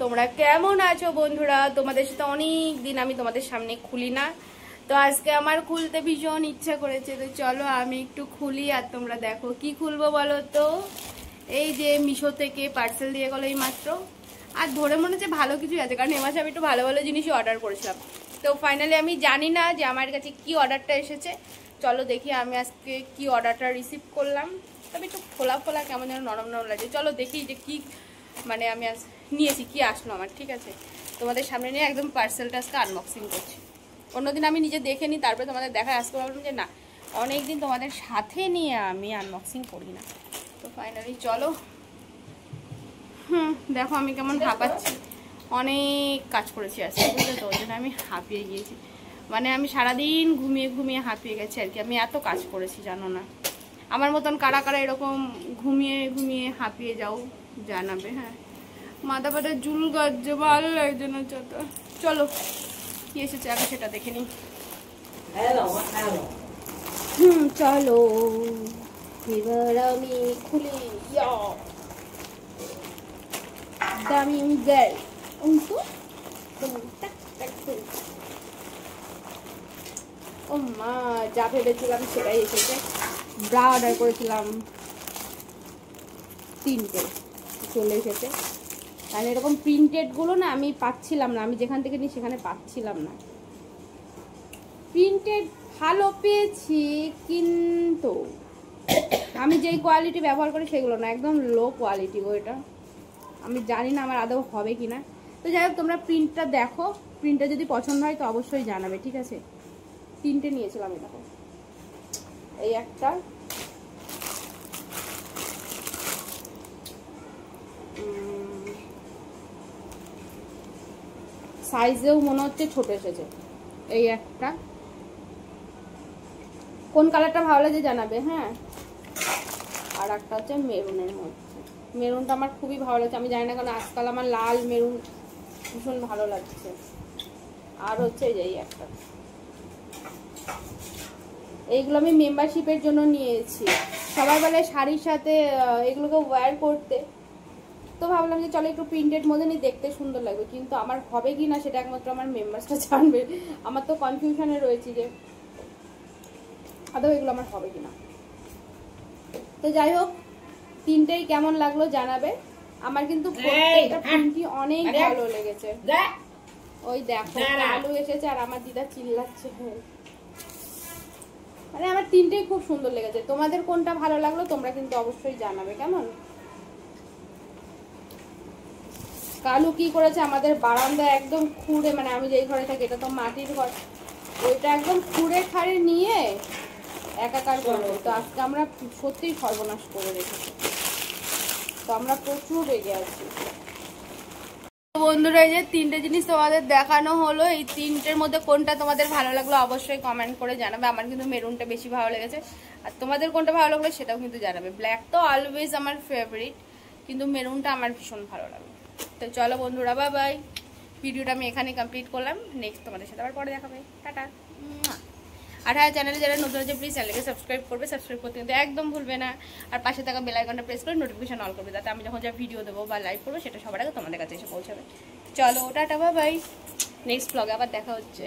তোমরা কেমন আছো বন্ধুরা? তোমাদের সাথে অনেক দিন আমি তোমাদের সামনে খুলি না, তো আজকে আমার খুলতে ভীষণ ইচ্ছা করেছে। তো চলো আমি একটু খুলি আর তোমরা দেখো কি খুলবো বলো তো। এই যে মিশো থেকে পার্সেল দিয়ে গেলো এই মাত্র, আর ধরে মনে হচ্ছে ভালো কিছু আছে, কারণ এ মাসে আমি একটু ভালো ভালো জিনিসই অর্ডার করেছিলাম। তো ফাইনালি আমি জানি না যে আমার কাছে কি অর্ডারটা এসেছে। চলো দেখি আমি আজকে কি অর্ডারটা রিসিভ করলাম। তবে একটু খোলা খোলা কেমন যেন নরম নরম লাগছে। চলো দেখি যে কি মানে আমি আজ নিয়েছি, কি আসলো আমার। ঠিক আছে, তোমাদের সামনে নিয়ে একদম পার্সেলটা আজকে আনবক্সিং করছি। অন্যদিন আমি নিজে দেখে নিই, তারপরে তোমাদের দেখা আসতে পারলাম যে না, অনেকদিন তোমাদের সাথে নিয়ে আমি আনবক্সিং করি না। তো ফাইনালি চলো। দেখো আমি কেমন হাঁপাচ্ছি, অনেক কাজ করেছি আজকে, বুঝলে তো, ওই জন্য আমি হাঁপিয়ে গিয়েছি। মানে আমি সারাদিন ঘুমিয়ে ঘুমিয়ে হাঁপিয়ে গেছি আর কি। আমি এত কাজ করেছি জানো না। আমার মতন কারা কারা এরকম ঘুমিয়ে ঘুমিয়ে হাঁপিয়ে যাও জানাবে। হ্যাঁ, মাথা ফাটা চুল গাচ্ছে, ভালো লাগছে না। চলো কি এসেছে আগে সেটা দেখে নিই। চলো এবার আমি খুলি। দামি গার্ল ও মা, যা ভেবেছিলাম সেটাই এসেছে। ব্রা অর্ডার করেছিলাম 3টে, চলে এসেছে। কারণ এরকম প্রিন্টেড গুলো না আমি পাচ্ছিলাম না, আমি যেখান থেকে নিই সেখানে পাচ্ছিলাম না। প্রিন্টেড ভালো পেয়েছি, কিন্তু আমি যেই কোয়ালিটি ব্যবহার করি সেগুলো না, একদম লো কোয়ালিটি গো এটা। আমি জানি না আমার আদৌ হবে কিনা। তো যাই হোক, তোমরা প্রিন্টটা দেখো, প্রিন্টটা যদি পছন্দ হয় তো অবশ্যই জানাবে, ঠিক আছে। 3টে নিয়েছিলাম, দেখো এই একটা, সাইজেও মনে হচ্ছে ছোট এসেছে। এই একটা, কোন কালারটা ভালো লাগে জানাবে। হ্যাঁ, আর একটা হচ্ছে মেরুনের মধ্যে। মেরুনটা আমার খুবই ভালো লাগছে, আমি জানি না কেন আজকাল আমার লাল মেরুন ভীষণ ভালো লাগছে। আর হচ্ছে এই একটা, এইগুলো আমি মেম্বারশিপের জন্য নিয়েছি। সবাই বলে শাড়ির সাথে এগুলোকে ওয়্যার করতে, তো ভাবলাম যে চলো একটু প্রিন্টেড মধ্যে নিয়ে, দেখতে সুন্দর লাগবে। কিন্তু আমার হবে কি না সেটা একমাত্র আমার মেম্বার্সটা জানবে। আমার তো কনফিউশনে রয়েছি যে আদৌ এগুলো আমার হবে কিনা। তো যাই হোক, 3টেই কেমন লাগলো জানাবে। আমার কিন্তু প্রত্যেকটা প্রিন্টই অনেক ভালো লেগেছে। ওই দেখো আলু এসেছে আর আমার দিদা চিল্লাচ্ছে। মানে আমার 3টেই খুব সুন্দর লেগেছে। তোমাদের কোনটা ভালো লাগলো তোমরা কিন্তু অবশ্যই জানাবে কেমন। কালু কি করেছে, আমাদের বারান্দা একদম খুঁড়ে, মানে আমি যেই ঘরে থাকি এটা তো মাটির ঘর, ওইটা একদম খুঁড়ে খাড়ে নিয়ে একাকার করলো। তো আজকে আমরা সত্যিই সর্বনাশ করে রেখেছি, তো আমরা প্রচুর রেগে আছি। বন্ধুরা, এই যে 3টে জিনিস তোমাদের দেখানো হলো, এই 3টের মধ্যে কোনটা তোমাদের ভালো লাগলো অবশ্যই কমেন্ট করে জানাবে। আমার কিন্তু মেরুনটা বেশি ভালো লেগেছে, আর তোমাদের কোনটা ভালো লাগলো সেটাও কিন্তু জানাবে। ব্ল্যাক তো অলওয়েজ আমার ফেভারিট, কিন্তু মেরুনটা আমার ভীষণ ভালো লাগলো। তো চলো বন্ধুরা, বাই বাই। ভিডিওটা আমি এখানে কমপ্লিট করলাম, নেক্সট তোমাদের সাথে আবার পরে দেখাবে। টাটা। আর হ্যাঁ, চ্যানেলে যারা নতুন আছে প্লিজ চ্যানেলকে সাবস্ক্রাইব করবে, সাবস্ক্রাইব করতে কিন্তু একদম ভুলবে না। আর পাশে থাকা বেল আইকনটা প্রেস করে নোটিফিকেশন অল করবে, যাতে আমি যখন যা ভিডিও দেবো বা লাইভ করবো সেটা সবার আগে তোমাদের কাছে এসে পৌঁছাবে। চলো টাটা, বাই বাই। নেক্সট ব্লগে আবার দেখা হচ্ছে।